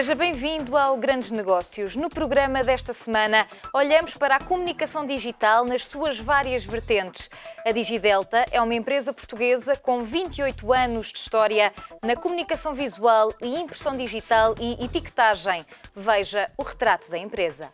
Seja bem-vindo ao Grandes Negócios. No programa desta semana, olhamos para a comunicação digital nas suas várias vertentes. A Digidelta é uma empresa portuguesa com 28 anos de história na comunicação visual e impressão digital e etiquetagem. Veja o retrato da empresa.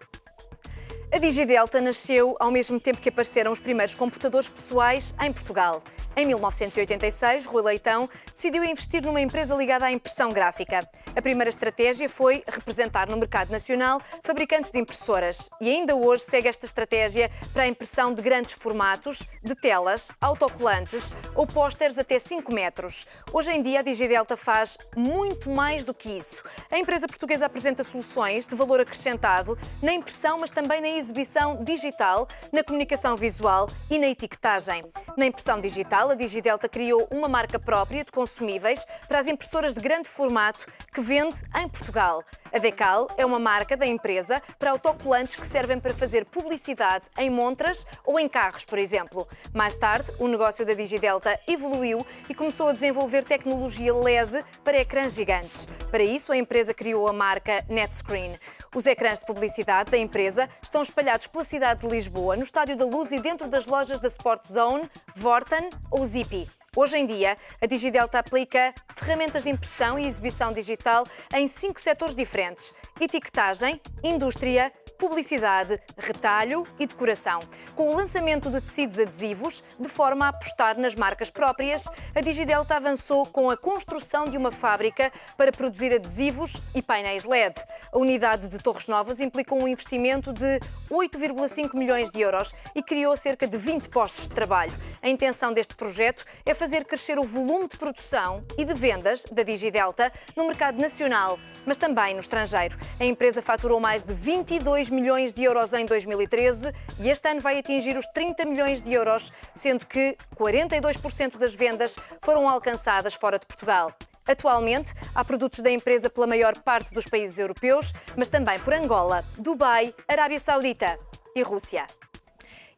A Digidelta nasceu ao mesmo tempo que apareceram os primeiros computadores pessoais em Portugal. Em 1986, Rui Leitão decidiu investir numa empresa ligada à impressão gráfica. A primeira estratégia foi representar no mercado nacional fabricantes de impressoras. E ainda hoje segue esta estratégia para a impressão de grandes formatos, de telas, autocolantes ou pósteres até 5 metros. Hoje em dia, a Digidelta faz muito mais do que isso. A empresa portuguesa apresenta soluções de valor acrescentado na impressão, mas também na exibição digital, na comunicação visual e na etiquetagem. Na impressão digital, a Digidelta criou uma marca própria de consumíveis para as impressoras de grande formato que vende em Portugal. A Decal é uma marca da empresa para autocolantes que servem para fazer publicidade em montras ou em carros, por exemplo. Mais tarde, o negócio da Digidelta evoluiu e começou a desenvolver tecnologia LED para ecrãs gigantes. Para isso, a empresa criou a marca NetScreen. Os ecrãs de publicidade da empresa estão espalhados pela cidade de Lisboa, no Estádio da Luz e dentro das lojas da Sport Zone, Vorten ou Zippy. Hoje em dia, a Digidelta aplica ferramentas de impressão e exibição digital em 5 setores diferentes: etiquetagem, indústria, publicidade, retalho e decoração. Com o lançamento de tecidos adesivos, de forma a apostar nas marcas próprias, a Digidelta avançou com a construção de uma fábrica para produzir adesivos e painéis LED. A unidade de Torres Novas implicou um investimento de 8,5 milhões de euros e criou cerca de 20 postos de trabalho. A intenção deste projeto é fazer crescer o volume de produção e de vendas da Digidelta no mercado nacional, mas também no estrangeiro. A empresa faturou mais de 22 milhões de euros em 2013 e este ano vai atingir os 30 milhões de euros, sendo que 42% das vendas foram alcançadas fora de Portugal. Atualmente, há produtos da empresa pela maior parte dos países europeus, mas também por Angola, Dubai, Arábia Saudita e Rússia.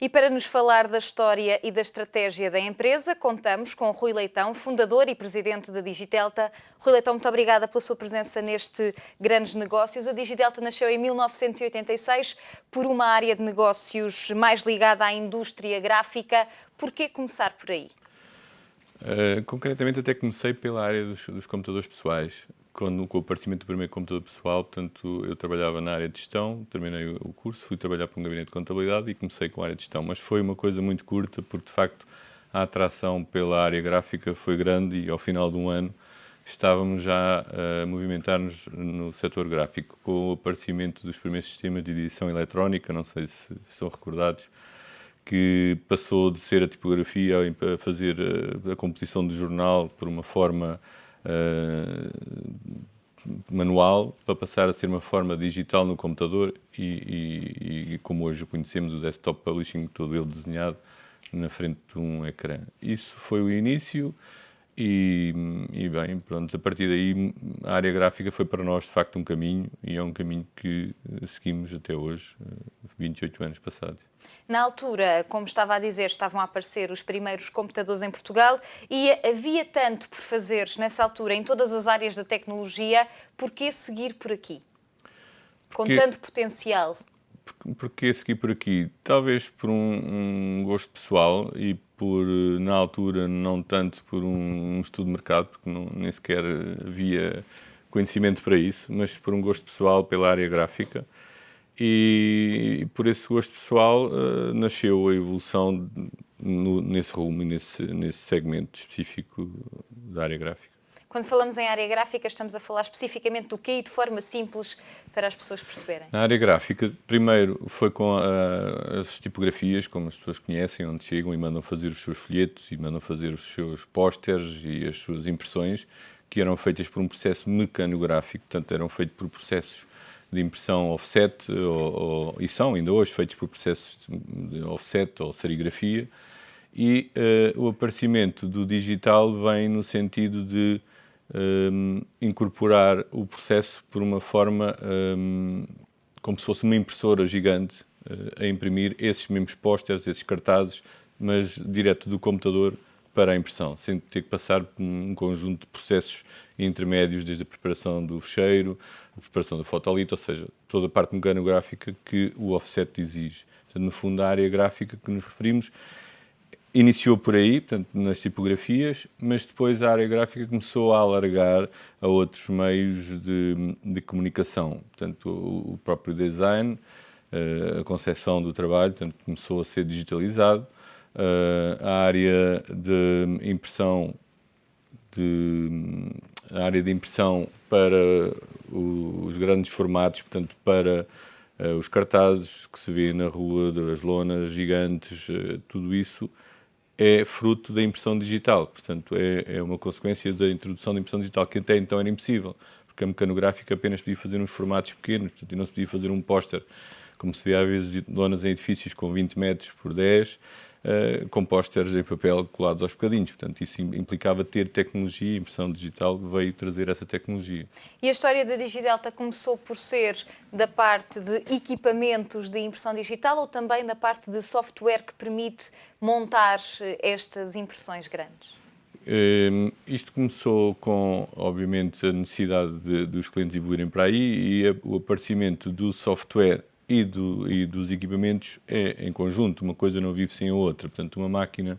E para nos falar da história e da estratégia da empresa, contamos com Rui Leitão, fundador e presidente da Digidelta. Rui Leitão, muito obrigada pela sua presença neste Grandes Negócios. A Digidelta nasceu em 1986 por uma área de negócios mais ligada à indústria gráfica. Por que começar por aí? Concretamente, até comecei pela área dos computadores pessoais. Com o aparecimento do primeiro computador pessoal, portanto, eu trabalhava na área de gestão, terminei o curso, fui trabalhar para um gabinete de contabilidade e comecei com a área de gestão. Mas foi uma coisa muito curta, porque, de facto, a atração pela área gráfica foi grande e, ao final de um ano, estávamos já a movimentar-nos no setor gráfico. Com o aparecimento dos primeiros sistemas de edição eletrónica, não sei se estão recordados, que passou de ser a tipografia a fazer a composição de jornal por uma forma manual, para passar a ser uma forma digital no computador e como hoje conhecemos, o desktop publishing, todo ele desenhado na frente de um ecrã. Isso foi o início e bem, pronto, a partir daí a área gráfica foi para nós de facto um caminho e é um caminho que seguimos até hoje, 28 anos passados. Na altura, como estava a dizer, estavam a aparecer os primeiros computadores em Portugal e havia tanto por fazer nessa altura em todas as áreas da tecnologia. Porquê seguir por aqui? Com tanto potencial? Porquê seguir por aqui? Talvez por um gosto pessoal e por, na altura, não tanto por um estudo de mercado, porque nem sequer havia conhecimento para isso, mas por um gosto pessoal pela área gráfica. E por esse gosto pessoal nasceu a evolução nesse rumo e nesse segmento específico da área gráfica. Quando falamos em área gráfica, estamos a falar especificamente do quê e de forma simples para as pessoas perceberem? Na área gráfica, primeiro foi com as tipografias, como as pessoas conhecem, onde chegam e mandam fazer os seus folhetos e mandam fazer os seus pósteres e as suas impressões, que eram feitas por um processo mecanográfico, portanto eram feitos por processos de impressão offset e são ainda hoje feitos por processos de offset ou serigrafia e o aparecimento do digital vem no sentido de incorporar o processo por uma forma como se fosse uma impressora gigante a imprimir esses mesmos pósteres, esses cartazes, mas direto do computador para a impressão, sem ter que passar por um conjunto de processos intermédios, desde a preparação do fecheiro, a preparação da fotolito, ou seja, toda a parte mecanográfica que o offset exige. Portanto, no fundo, a área gráfica que nos referimos iniciou por aí, portanto, nas tipografias, mas depois a área gráfica começou a alargar a outros meios de comunicação. Portanto, o próprio design, a concepção do trabalho, portanto, começou a ser digitalizado. A área de impressão para os grandes formatos, portanto, para os cartazes que se vê na rua, das lonas gigantes, tudo isso é fruto da impressão digital. Portanto, é uma consequência da introdução da impressão digital, que até então era impossível, porque a mecanográfica apenas podia fazer uns formatos pequenos, portanto, e não se podia fazer um póster, como se vê às vezes lonas em edifícios com 20 metros por 10, com pósteres em papel colados aos bocadinhos. Portanto, isso implicava ter tecnologia, a impressão digital veio trazer essa tecnologia. E a história da Digidelta começou por ser da parte de equipamentos de impressão digital ou também da parte de software que permite montar estas impressões grandes? Isto começou com, obviamente, a necessidade dos clientes evoluírem para aí e o aparecimento do software e dos equipamentos é em conjunto, uma coisa não vive sem a outra. Portanto, uma máquina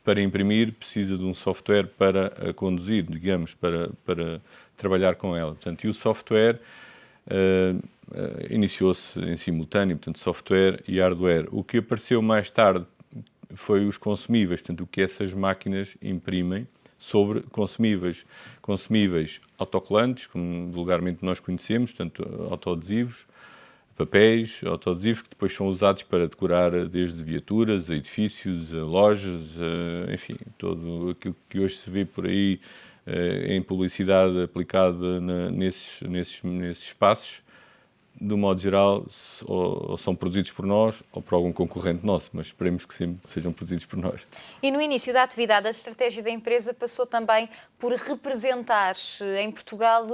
para imprimir precisa de um software para a conduzir, digamos, para trabalhar com ela. Portanto, e o software iniciou-se em simultâneo, portanto, software e hardware. O que apareceu mais tarde foi os consumíveis, portanto, o que essas máquinas imprimem sobre consumíveis. Consumíveis autocolantes, como vulgarmente nós conhecemos, portanto, autoadesivos, papéis autoadesivos que depois são usados para decorar desde viaturas a edifícios, a lojas, enfim, todo aquilo que hoje se vê por aí em publicidade aplicada nesses espaços, de um modo geral, ou são produzidos por nós ou por algum concorrente nosso, mas esperemos que sempre sejam produzidos por nós. E no início da atividade, a estratégia da empresa passou também por representar em Portugal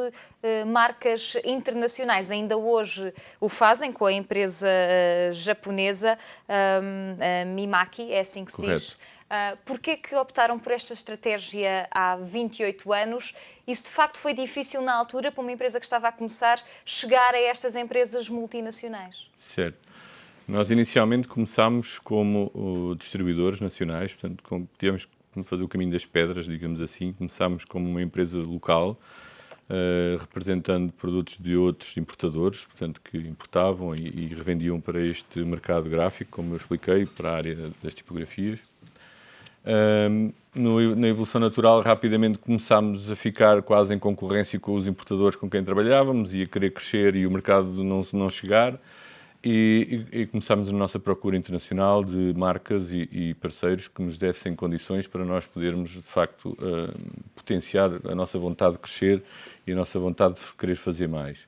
marcas internacionais. Ainda hoje o fazem com a empresa japonesa Mimaki, é assim que se diz. Porquê que optaram por esta estratégia há 28 anos? E se de facto foi difícil na altura para uma empresa que estava a começar chegar a estas empresas multinacionais? Certo. Nós inicialmente começámos como distribuidores nacionais, portanto tivemos que fazer o caminho das pedras, digamos assim. Começámos como uma empresa local, representando produtos de outros importadores, portanto que importavam e revendiam para este mercado gráfico, como eu expliquei, para a área das tipografias. Na evolução natural, rapidamente começámos a ficar quase em concorrência com os importadores com quem trabalhávamos e a querer crescer e o mercado não chegar e começámos a nossa procura internacional de marcas e parceiros que nos dessem condições para nós podermos, de facto, potenciar a nossa vontade de crescer e a nossa vontade de querer fazer mais.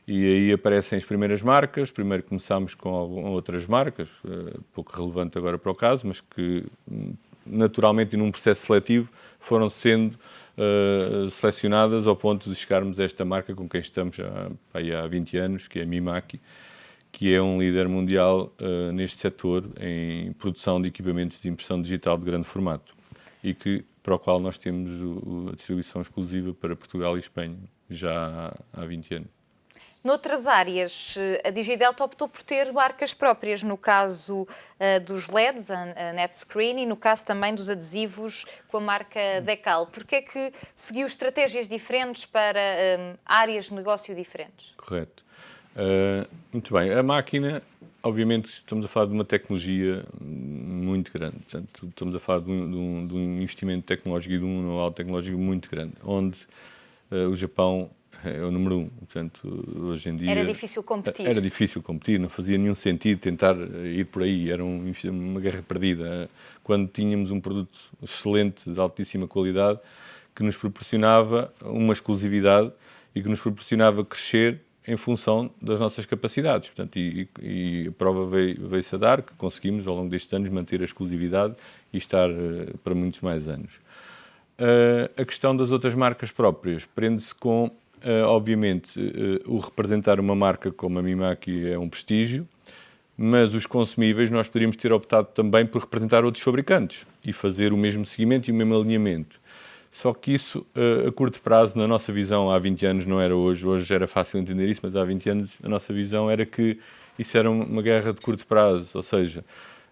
E aí aparecem as primeiras marcas. Primeiro começámos com outras marcas, pouco relevante agora para o caso, mas que naturalmente e num processo seletivo foram sendo selecionadas ao ponto de chegarmos a esta marca com quem estamos há 20 anos, que é a Mimaki, que é um líder mundial neste setor em produção de equipamentos de impressão digital de grande formato e para o qual nós temos a distribuição exclusiva para Portugal e Espanha já há 20 anos. Noutras áreas, a Digidelta optou por ter marcas próprias, no caso dos LEDs, a NetScreen, e no caso também dos adesivos com a marca Decal. Porquê é que seguiu estratégias diferentes para áreas de negócio diferentes? Correto. Muito bem. A máquina, obviamente, estamos a falar de uma tecnologia muito grande. Portanto, estamos a falar de um investimento tecnológico e de um know-how tecnológico muito grande, onde o Japão é o número 1, portanto, hoje em dia... Era difícil competir. Era difícil competir, não fazia nenhum sentido tentar ir por aí, era uma guerra perdida. Quando tínhamos um produto excelente, de altíssima qualidade, que nos proporcionava uma exclusividade e que nos proporcionava crescer em função das nossas capacidades. Portanto, e a prova veio-se a dar, que conseguimos, ao longo destes anos, manter a exclusividade e estar para muitos mais anos. A questão das outras marcas próprias prende-se com... obviamente, o representar uma marca como a Mimaki é um prestígio, mas os consumíveis nós poderíamos ter optado também por representar outros fabricantes e fazer o mesmo seguimento e o mesmo alinhamento. Só que isso, a curto prazo, na nossa visão, há 20 anos, não era hoje. Hoje era fácil entender isso, mas há 20 anos a nossa visão era que isso era uma guerra de curto prazo. Ou seja,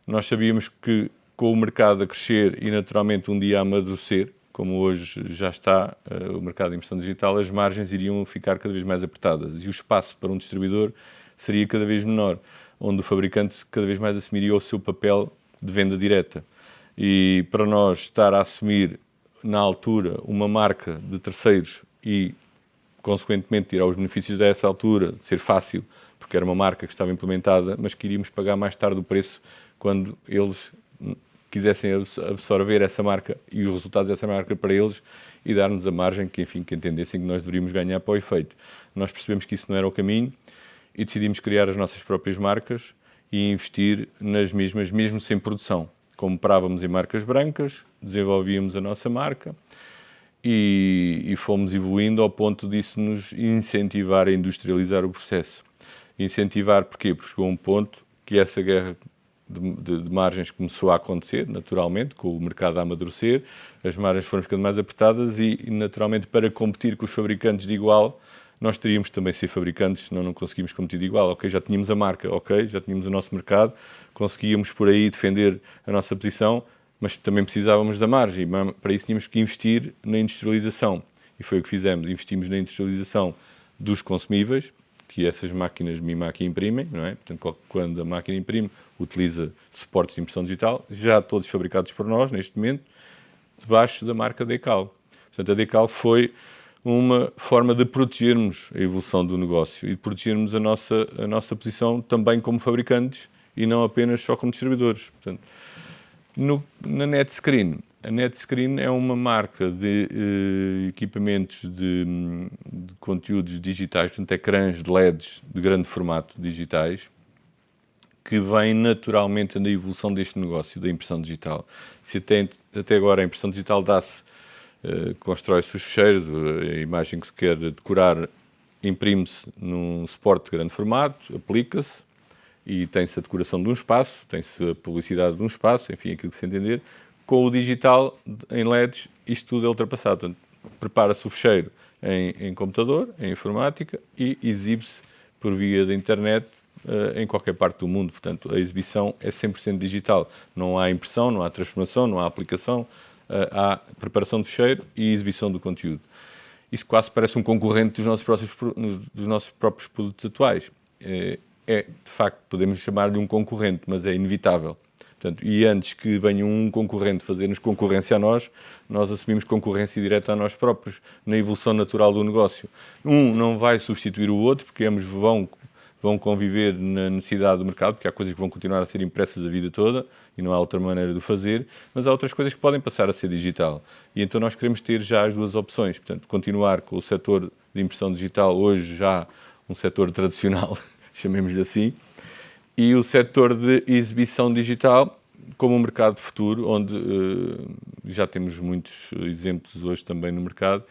nós sabíamos que com o mercado a crescer e naturalmente um dia a amadurecer, como hoje já está o mercado de impressão digital, as margens iriam ficar cada vez mais apertadas e o espaço para um distribuidor seria cada vez menor, onde o fabricante cada vez mais assumiria o seu papel de venda direta. E para nós estar a assumir, na altura, uma marca de terceiros e, consequentemente, tirar os benefícios dessa altura, de ser fácil, porque era uma marca que estava implementada, mas que iríamos pagar mais tarde o preço quando eles quisessem absorver essa marca e os resultados dessa marca para eles e dar-nos a margem que, enfim, que entendessem que nós deveríamos ganhar para o efeito. Nós percebemos que isso não era o caminho e decidimos criar as nossas próprias marcas e investir nas mesmas, mesmo sem produção. Comprávamos em marcas brancas, desenvolvíamos a nossa marca e fomos evoluindo ao ponto disso nos incentivar a industrializar o processo. Incentivar porquê? Porque chegou a um ponto que essa guerra de margens começou a acontecer, naturalmente, com o mercado a amadurecer, as margens foram ficando mais apertadas e naturalmente, para competir com os fabricantes de igual, nós teríamos também de ser fabricantes, senão não conseguimos competir de igual. Ok, já tínhamos a marca, ok, já tínhamos o nosso mercado, conseguíamos por aí defender a nossa posição, mas também precisávamos da margem e para isso tínhamos que investir na industrialização. E foi o que fizemos, investimos na industrialização dos consumíveis, que essas máquinas MIMAC imprimem, não é? Portanto, quando a máquina imprime, utiliza suportes de impressão digital, já todos fabricados por nós, neste momento, debaixo da marca Decal. Portanto, a Decal foi uma forma de protegermos a evolução do negócio e de protegermos a nossa posição também como fabricantes e não apenas só como distribuidores. Portanto, na NetScreen, a NetScreen é uma marca de equipamentos de conteúdos digitais, portanto, ecrãs de LEDs de grande formato digitais, que vem naturalmente na evolução deste negócio da impressão digital. Se até agora a impressão digital dá-se, constrói-se os fecheiros, a imagem que se quer decorar imprime-se num suporte de grande formato, aplica-se e tem-se a decoração de um espaço, tem-se a publicidade de um espaço, enfim, aquilo que se entender. Com o digital, em LEDs, isto tudo é ultrapassado. Portanto, prepara-se o fecheiro em computador, em informática e exibe-se por via da internet em qualquer parte do mundo. Portanto, a exibição é 100% digital. Não há impressão, não há transformação, não há aplicação, há preparação de fecheiro e exibição do conteúdo. Isto quase parece um concorrente dos nossos próprios produtos atuais. De facto, podemos chamar-lhe um concorrente, mas é inevitável. Portanto, e antes que venha um concorrente fazer-nos concorrência a nós assumimos concorrência direta a nós próprios, na evolução natural do negócio. Um não vai substituir o outro, porque ambos vão conviver na necessidade do mercado, porque há coisas que vão continuar a ser impressas a vida toda e não há outra maneira de o fazer, mas há outras coisas que podem passar a ser digital. E então nós queremos ter já as duas opções, portanto, continuar com o setor de impressão digital, hoje já um setor tradicional, chamemos-lhe assim, e o setor de exibição digital como um mercado de futuro, onde já temos muitos exemplos hoje também no mercado,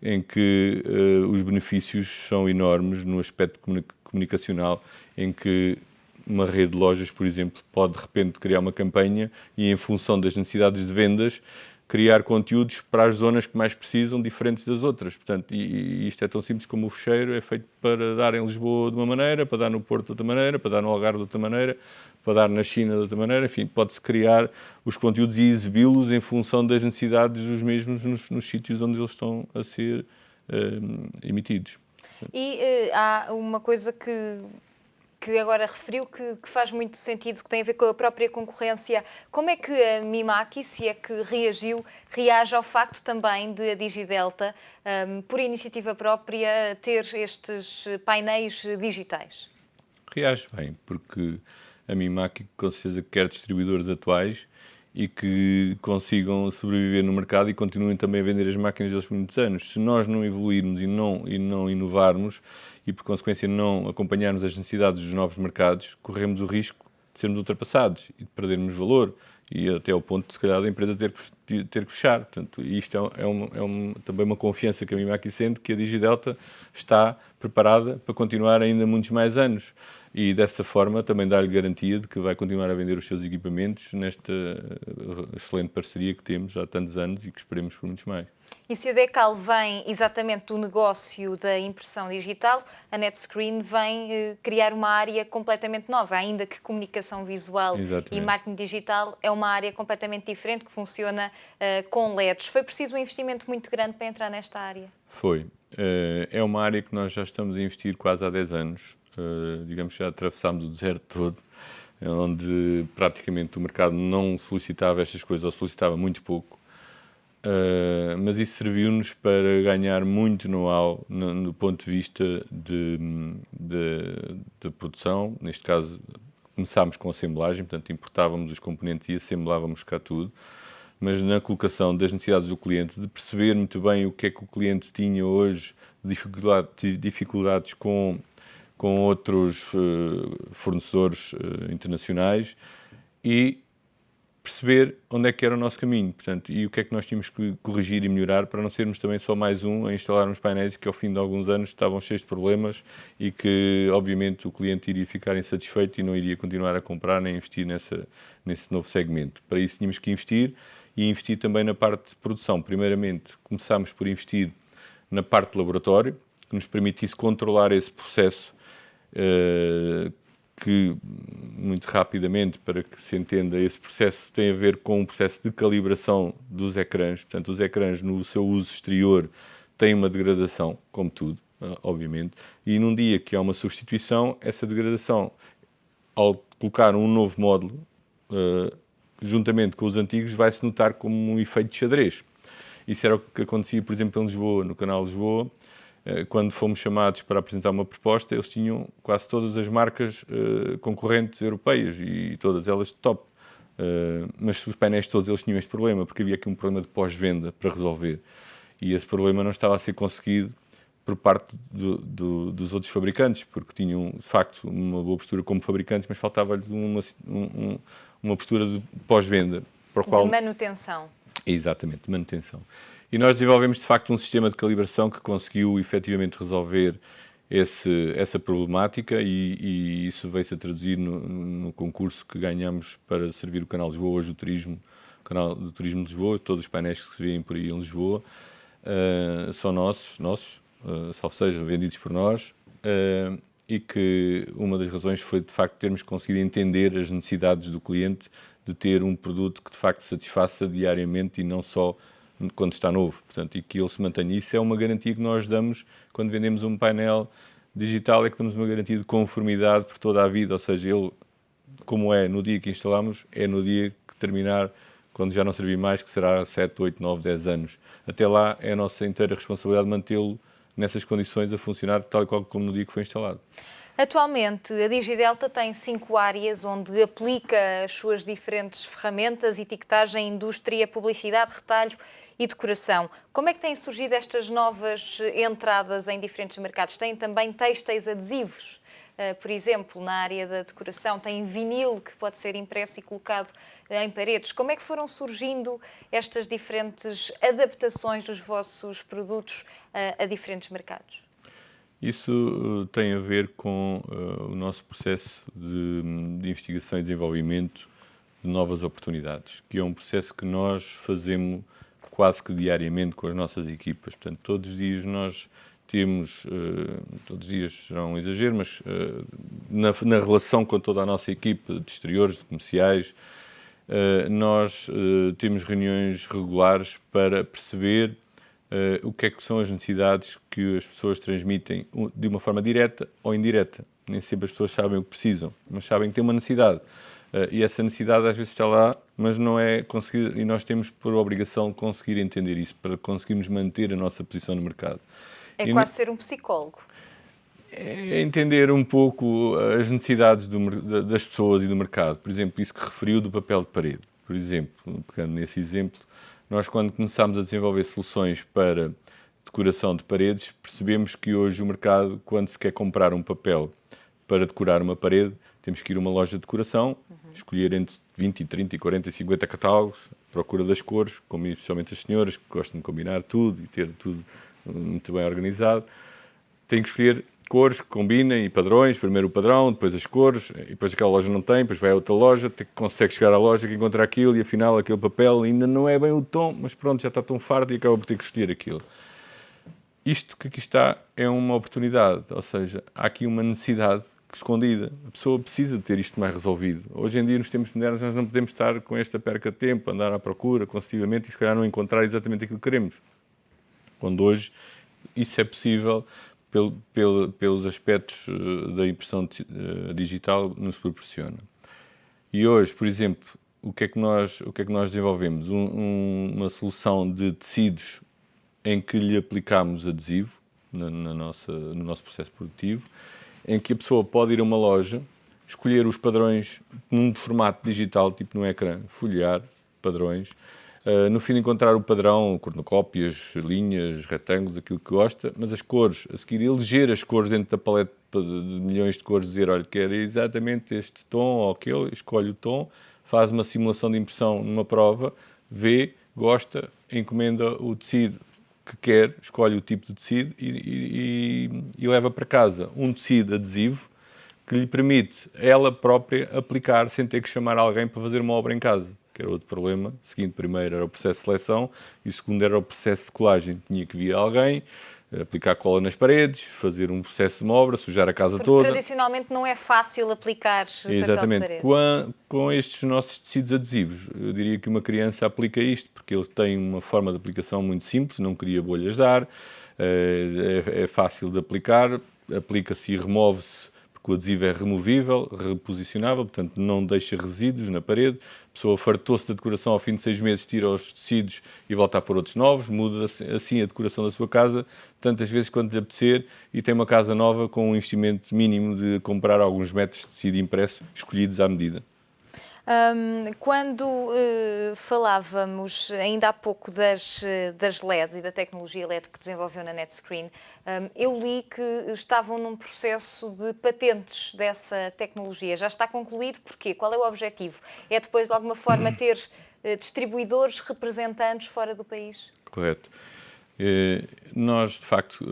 em que os benefícios são enormes no aspecto comunicacional, em que uma rede de lojas, por exemplo, pode de repente criar uma campanha e, em função das necessidades de vendas, criar conteúdos para as zonas que mais precisam, diferentes das outras. Portanto, e isto é tão simples como o fecheiro é feito para dar em Lisboa de uma maneira, para dar no Porto de outra maneira, para dar no Algarve de outra maneira, para dar na China de outra maneira. Enfim, pode-se criar os conteúdos e exibi-los em função das necessidades dos mesmos nos sítios onde eles estão a ser emitidos. E há uma coisa que agora referiu que faz muito sentido, que tem a ver com a própria concorrência. Como é que a MIMAC, se é que reage ao facto também de a Digidelta, por iniciativa própria, ter estes painéis digitais? Reage bem, porque a MIMAC com certeza quer distribuidores atuais e que consigam sobreviver no mercado e continuem também a vender as máquinas deles por muitos anos. Se nós não evoluirmos e não inovarmos e, por consequência, não acompanharmos as necessidades dos novos mercados, corremos o risco de sermos ultrapassados e de perdermos valor e até ao ponto de, se calhar, da empresa ter ter que fechar. Portanto, isto também uma confiança que a mim me aquecendo que a DigiDelta está preparada para continuar ainda muitos mais anos. E dessa forma também dá-lhe garantia de que vai continuar a vender os seus equipamentos nesta excelente parceria que temos há tantos anos e que esperemos por muitos mais. E se a Decal vem exatamente do negócio da impressão digital, a NetScreen vem criar uma área completamente nova, ainda que comunicação visual e marketing digital é uma área completamente diferente que funciona com LEDs. Foi preciso um investimento muito grande para entrar nesta área? Foi. É uma área que nós já estamos a investir quase há 10 anos. Digamos que já atravessámos o deserto todo, onde praticamente o mercado não solicitava estas coisas ou solicitava muito pouco. Mas isso serviu-nos para ganhar muito know-how no ponto de vista de produção. Neste caso, começámos com assemblagem, portanto, importávamos os componentes e assemblávamos cá tudo. Mas na colocação das necessidades do cliente, de perceber muito bem o que é que o cliente tinha hoje, dificuldades com outros fornecedores internacionais e perceber onde é que era o nosso caminho, portanto, e o que é que nós tínhamos que corrigir e melhorar para não sermos também só mais um a instalar uns painéis que ao fim de alguns anos estavam cheios de problemas e que, obviamente, o cliente iria ficar insatisfeito e não iria continuar a comprar nem investir nesse novo segmento. Para isso tínhamos que investir e investir também na parte de produção. Primeiramente, começámos por investir na parte de laboratório, que nos permitisse controlar esse processo que, muito rapidamente, para que se entenda, esse processo tem a ver com um processo de calibração dos ecrãs. Portanto, os ecrãs, no seu uso exterior, têm uma degradação, como tudo, obviamente, e num dia que há uma substituição, essa degradação, ao colocar um novo módulo, juntamente com os antigos, vai-se notar como um efeito de xadrez. Isso era o que acontecia, por exemplo, em Lisboa, no canal Lisboa. Quando fomos chamados para apresentar uma proposta, eles tinham quase todas as marcas concorrentes europeias e todas elas de top. Mas os painéis todos eles tinham este problema, porque havia aqui um problema de pós-venda para resolver. E esse problema não estava a ser conseguido por parte dos outros fabricantes, porque tinham, de facto, uma boa postura como fabricantes, mas faltava-lhes uma postura de pós-venda. De manutenção. Exatamente, de manutenção. E nós desenvolvemos, de facto, um sistema de calibração que conseguiu efetivamente resolver essa problemática e isso veio-se a traduzir no concurso que ganhamos para servir o Canal Lisboa, hoje o Canal do Turismo de Lisboa. Todos os painéis que se vêem por aí em Lisboa são nossos, salvo seja, vendidos por nós, e que uma das razões foi, de facto, termos conseguido entender as necessidades do cliente de ter um produto que, de facto, satisfaça diariamente e não só quando está novo, portanto, e que ele se mantenha. Isso é uma garantia que nós damos quando vendemos um painel digital, é que damos uma garantia de conformidade por toda a vida, ou seja, ele, como é no dia que instalamos, é no dia que terminar, quando já não servir mais, que será 7, 8, 9, 10 anos. Até lá é a nossa inteira responsabilidade mantê-lo nessas condições a funcionar tal e qual como no dia que foi instalado. Atualmente, a DigiDelta tem 5 áreas onde aplica as suas diferentes ferramentas: etiquetagem, indústria, publicidade, retalho e decoração. Como é que têm surgido estas novas entradas em diferentes mercados? Têm também têxteis adesivos, por exemplo, na área da decoração, tem vinil que pode ser impresso e colocado em paredes. Como é que foram surgindo estas diferentes adaptações dos vossos produtos a diferentes mercados? Isso tem a ver com o nosso processo de investigação e desenvolvimento de novas oportunidades, que é um processo que nós fazemos quase que diariamente com as nossas equipas. Portanto, todos os dias nós temos, todos os dias será um exagero, mas na relação com toda a nossa equipe de exteriores, de comerciais, nós temos reuniões regulares para perceber o que é que são as necessidades que as pessoas transmitem de uma forma direta ou indireta. Nem sempre as pessoas sabem o que precisam, mas sabem que têm uma necessidade. E essa necessidade às vezes está lá, mas não é conseguir, e nós temos por obrigação conseguir entender isso, para conseguirmos manter a nossa posição no mercado. É quase ser um psicólogo. É entender um pouco as necessidades das pessoas e do mercado. Por exemplo, isso que referiu do papel de parede. Por exemplo, pegando nesse exemplo, nós, quando começámos a desenvolver soluções para decoração de paredes, percebemos que hoje o mercado, quando se quer comprar um papel para decorar uma parede, temos que ir a uma loja de decoração, escolher entre 20, 30, 40 e 50 catálogos, procura das cores, especialmente as senhoras, que gostam de combinar tudo e ter tudo muito bem organizado. Tem que escolher cores que combinem e padrões, primeiro o padrão, depois as cores, e depois aquela loja não tem, depois vai a outra loja, consegue chegar à loja que encontra aquilo e afinal aquele papel ainda não é bem o tom, mas pronto, já está tão farto e acaba por ter que escolher aquilo. Isto que aqui está é uma oportunidade, ou seja, há aqui uma necessidade escondida. A pessoa precisa de ter isto mais resolvido. Hoje em dia, nos tempos modernos, nós não podemos estar com esta perca de tempo, andar à procura consecutivamente e se calhar não encontrar exatamente aquilo que queremos. Quando hoje isso é possível pelos aspectos da impressão digital nos proporciona. E hoje, por exemplo, o que é que nós desenvolvemos? Uma solução de tecidos em que lhe aplicamos adesivo no nosso processo produtivo, em que a pessoa pode ir a uma loja, escolher os padrões num formato digital, tipo no ecrã, folhear padrões, no fim de encontrar o padrão, cornucópias, linhas, retângulos, aquilo que gosta, mas as cores, a seguir eleger as cores dentro da paleta de milhões de cores, dizer, olha, quero exatamente este tom ou aquele, escolhe o tom, faz uma simulação de impressão numa prova, vê, gosta, encomenda o tecido que quer, escolhe o tipo de tecido e leva para casa um tecido adesivo que lhe permite ela própria aplicar sem ter que chamar alguém para fazer uma obra em casa, que era outro problema. O seguinte, primeiro era o processo de seleção e o segundo era o processo de colagem. Tinha que vir alguém, aplicar cola nas paredes, fazer um processo de uma obra, sujar a casa porque toda. Tradicionalmente não é fácil aplicar Exatamente. papel de parede. Com estes nossos tecidos adesivos, eu diria que uma criança aplica isto, porque eles têm uma forma de aplicação muito simples, não cria bolhas de ar, é fácil de aplicar, aplica-se e remove-se, porque o adesivo é removível, reposicionável, portanto não deixa resíduos na parede. A pessoa fartou-se da decoração ao fim de 6 meses, tira os tecidos e volta a pôr outros novos, muda assim a decoração da sua casa tantas vezes quanto lhe apetecer e tem uma casa nova com um investimento mínimo de comprar alguns metros de tecido impresso escolhidos à medida. Quando falávamos ainda há pouco das LEDs e da tecnologia LED que desenvolveu na NetScreen, eu li que estavam num processo de patentes dessa tecnologia. Já está concluído? Porquê? Qual é o objetivo? É depois, de alguma forma, ter distribuidores representantes fora do país? Correto. Nós, de facto,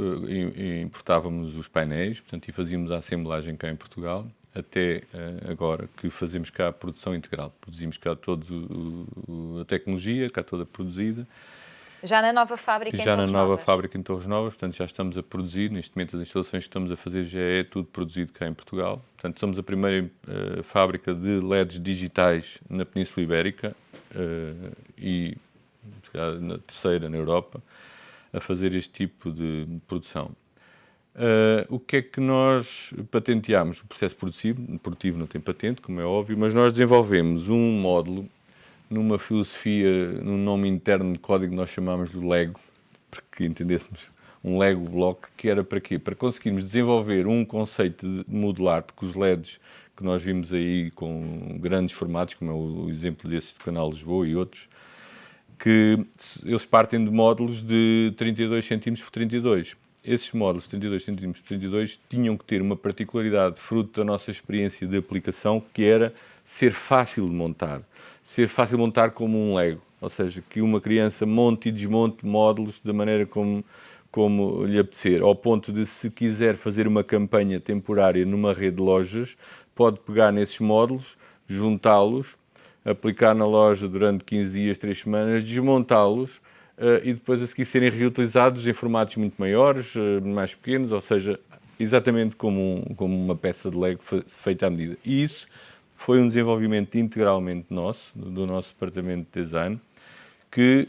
importávamos os painéis, portanto, e fazíamos a assemblagem cá em Portugal, até agora que fazemos cá a produção integral. Produzimos cá toda a tecnologia, cá toda produzida. Já na nova fábrica em Torres Novas? Já na nova fábrica em Torres Novas, portanto já estamos a produzir. Neste momento as instalações que estamos a fazer já é tudo produzido cá em Portugal. Portanto somos a primeira fábrica de LEDs digitais na Península Ibérica e na terceira na Europa a fazer este tipo de produção. O que é que nós patenteámos? O processo produtivo não tem patente, como é óbvio, mas nós desenvolvemos um módulo numa filosofia, num nome interno de código que nós chamámos de Lego, porque entendêssemos um Lego block, que era para quê? Para conseguirmos desenvolver um conceito de modular, porque os LEDs que nós vimos aí com grandes formatos, como é o exemplo desse do Canal Lisboa e outros, que eles partem de módulos de 32 cm por 32. Esses módulos 32 cm por 32 tinham que ter uma particularidade, fruto da nossa experiência de aplicação, que era ser fácil de montar. Ser fácil de montar como um Lego. Ou seja, que uma criança monte e desmonte módulos da maneira como lhe apetecer. Ao ponto de, se quiser fazer uma campanha temporária numa rede de lojas, pode pegar nesses módulos, juntá-los, aplicar na loja durante 15 dias, 3 semanas, desmontá-los, e depois a seguir serem reutilizados em formatos muito maiores, mais pequenos, ou seja, exatamente como uma peça de Lego feita à medida. E isso foi um desenvolvimento integralmente nosso, do nosso departamento de design, que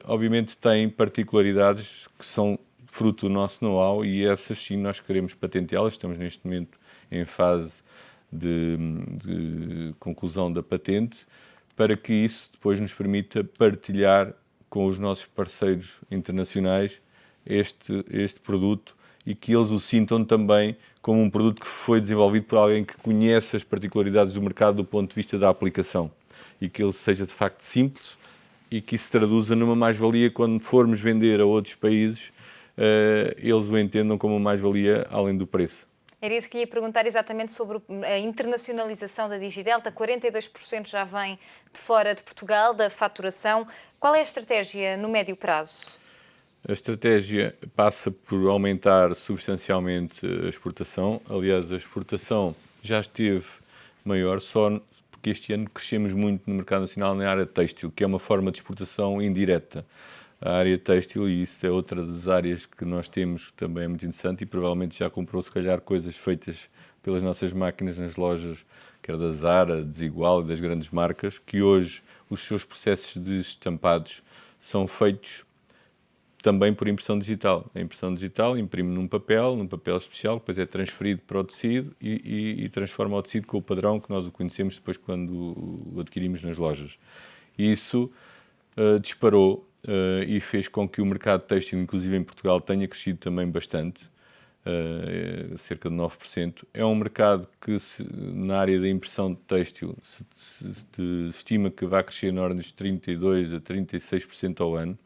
obviamente tem particularidades que são fruto do nosso know-how e essas sim nós queremos patenteá-las. Estamos neste momento em fase de conclusão da patente, para que isso depois nos permita partilhar com os nossos parceiros internacionais este produto e que eles o sintam também como um produto que foi desenvolvido por alguém que conhece as particularidades do mercado do ponto de vista da aplicação e que ele seja de facto simples e que isso se traduza numa mais-valia quando formos vender a outros países, eles o entendam como uma mais-valia além do preço. Era isso que lhe ia perguntar exatamente sobre a internacionalização da Digidelta. 42% já vem de fora de Portugal, da faturação. Qual é a estratégia no médio prazo? A estratégia passa por aumentar substancialmente a exportação. Aliás, a exportação já esteve maior, só porque este ano crescemos muito no mercado nacional na área têxtil, que é uma forma de exportação indireta. A área têxtil, e isso é outra das áreas que nós temos, que também é muito interessante, e provavelmente já comprou, se calhar, coisas feitas pelas nossas máquinas nas lojas, quer da Zara, Desigual e das grandes marcas, que hoje os seus processos de estampados são feitos também por impressão digital. A impressão digital imprime num papel especial, depois é transferido para o tecido e transforma o tecido com o padrão que nós o conhecemos depois quando o adquirimos nas lojas. E isso disparou e fez com que o mercado têxtil, inclusive em Portugal, tenha crescido também bastante, cerca de 9%. É um mercado que, na área da impressão de têxtil, se estima que vai crescer na ordem de 32% a 36% ao ano.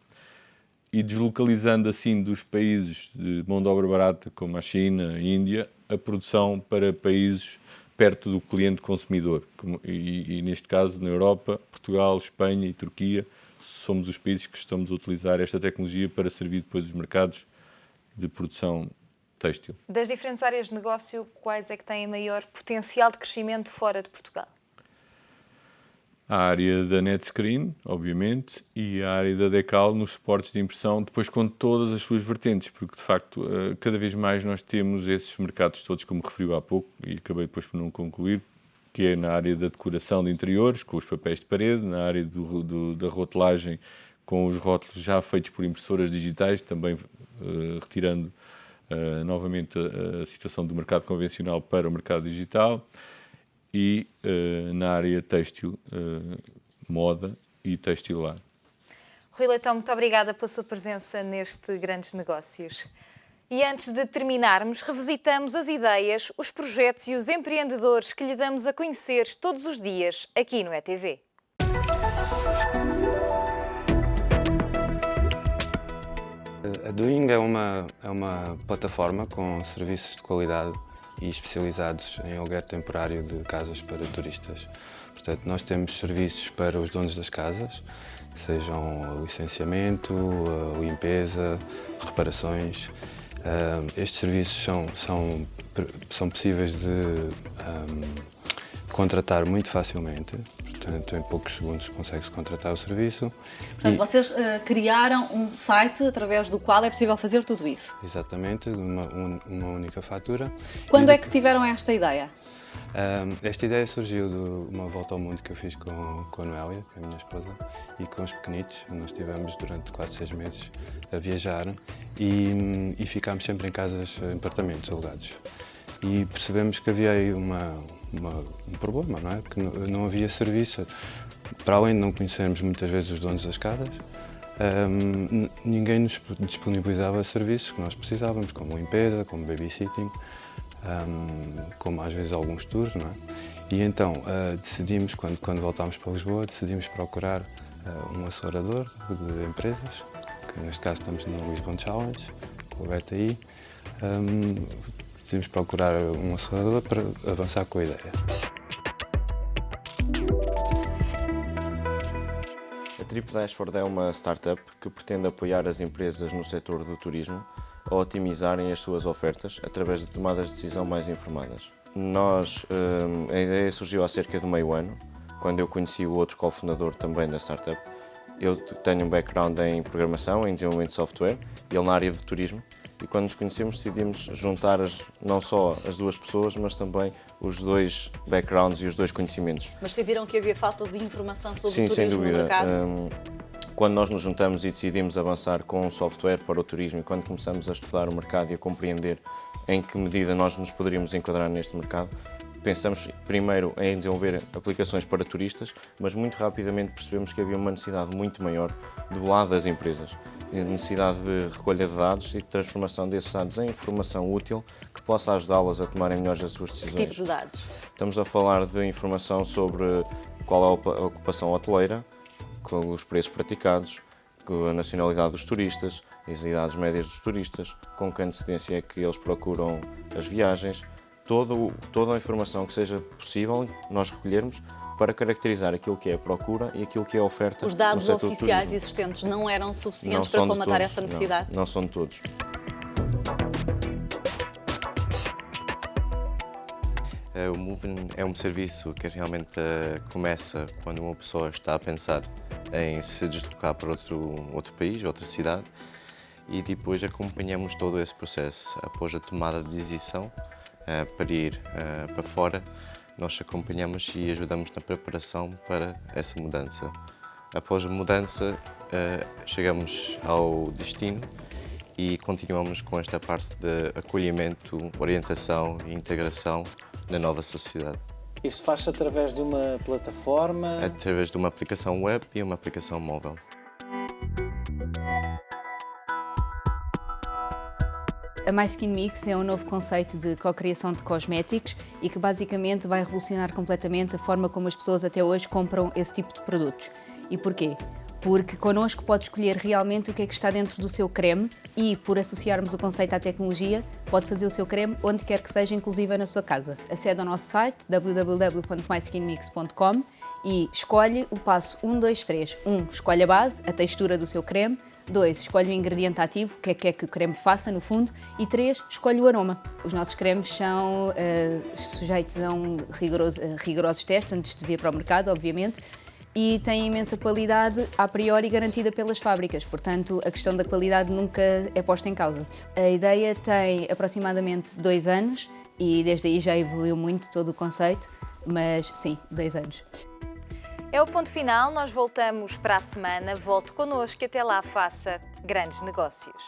E deslocalizando assim dos países de mão de obra barata, como a China, a Índia, a produção para países perto do cliente consumidor. E neste caso, na Europa, Portugal, Espanha e Turquia, somos os países que estamos a utilizar esta tecnologia para servir depois os mercados de produção têxtil. Das diferentes áreas de negócio, quais é que têm maior potencial de crescimento fora de Portugal? A área da NetScreen, obviamente, e a área da Decal nos suportes de impressão, depois com todas as suas vertentes, porque de facto cada vez mais nós temos esses mercados todos, como referiu há pouco, e acabei depois por não concluir, que é na área da decoração de interiores, com os papéis de parede, na área da rotelagem, com os rótulos já feitos por impressoras digitais, também retirando novamente a situação do mercado convencional para o mercado digital, e na área têxtil, moda e textilar. Rui Leitão, muito obrigada pela sua presença neste Grandes Negócios. E antes de terminarmos, revisitamos as ideias, os projetos e os empreendedores que lhe damos a conhecer todos os dias aqui no ETV. A Doing é uma plataforma com serviços de qualidade e especializados em aluguer temporário de casas para turistas. Portanto, nós temos serviços para os donos das casas, sejam licenciamento, limpeza, reparações. Estes serviços são possíveis de contratar muito facilmente. Portanto, em poucos segundos consegue-se contratar o serviço. Portanto, vocês criaram um site através do qual é possível fazer tudo isso? Exatamente, uma única fatura. Quando é que tiveram esta ideia? Esta ideia surgiu de uma volta ao mundo que eu fiz com a Noélia, que é a minha esposa, e com os pequenitos. Nós estivemos durante quase 6 meses a viajar e ficámos sempre em casas, em apartamentos alugados. E percebemos que havia aí um problema, não é? Que não havia serviço. Para além de não conhecermos muitas vezes os donos das casas, ninguém nos disponibilizava serviços que nós precisávamos, como limpeza, como babysitting, como às vezes alguns tours, não é? E então decidimos, quando voltámos para Lisboa, decidimos procurar um acelerador de empresas, que neste caso estamos no Lisbon Challenge, com o BTI. Decidimos procurar um acelerador para avançar com a ideia. A Trip Dashboard é uma startup que pretende apoiar as empresas no setor do turismo a otimizarem as suas ofertas através de tomadas de decisão mais informadas. A ideia surgiu há cerca de meio ano, quando eu conheci o outro cofundador também da startup. Eu tenho um background em programação, em desenvolvimento de software, e ele na área de turismo. E quando nos conhecemos decidimos juntar não só as duas pessoas, mas também os dois backgrounds e os dois conhecimentos. Mas sentiram que havia falta de informação sobre Sim, o turismo sem dúvida. no mercado? Quando nós nos juntamos e decidimos avançar com um software para o turismo e quando começamos a estudar o mercado e a compreender em que medida nós nos poderíamos enquadrar neste mercado, pensamos primeiro em desenvolver aplicações para turistas, mas muito rapidamente percebemos que havia uma necessidade muito maior do lado das empresas. A necessidade de recolha de dados e de transformação desses dados em informação útil que possa ajudá-las a tomarem melhores as suas decisões. Que tipo de dados? Estamos a falar de informação sobre qual é a ocupação hoteleira, com os preços praticados, com a nacionalidade dos turistas, as idades médias dos turistas, com que antecedência é que eles procuram as viagens, toda a informação que seja possível nós recolhermos para caracterizar aquilo que é a procura e aquilo que é a oferta. Os dados no setor do oficiais turismo. existentes não eram suficientes Não para são de colmatar todos, essa necessidade? Não são de todos. O Moving é um serviço que realmente começa quando uma pessoa está a pensar em se deslocar para outro país, outra cidade, e depois acompanhamos todo esse processo. Após a tomada de decisão para ir para fora, nós acompanhamos e ajudamos na preparação para essa mudança. Após a mudança, chegamos ao destino e continuamos com esta parte de acolhimento, orientação e integração na nova sociedade. Isto faz-se através de uma plataforma? Através de uma aplicação web e uma aplicação móvel. A My Skin Mix é um novo conceito de co-criação de cosméticos e que basicamente vai revolucionar completamente a forma como as pessoas até hoje compram esse tipo de produtos. E porquê? Porque connosco pode escolher realmente o que é que está dentro do seu creme e, por associarmos o conceito à tecnologia, pode fazer o seu creme onde quer que seja, inclusive na sua casa. Acede ao nosso site www.myskinmix.com e escolhe o passo 1, 2, 3. 1. Escolhe a base, a textura do seu creme. 2. Escolhe o ingrediente ativo, o que é que o creme faça no fundo. E 3. Escolhe o aroma. Os nossos cremes são sujeitos a rigorosos testes antes de vir para o mercado, obviamente, e têm imensa qualidade a priori garantida pelas fábricas, portanto a questão da qualidade nunca é posta em causa. A ideia tem aproximadamente 2 anos e desde aí já evoluiu muito todo o conceito, mas sim, 2 anos. É o ponto final, nós voltamos para a semana. Volte connosco e até lá faça grandes negócios.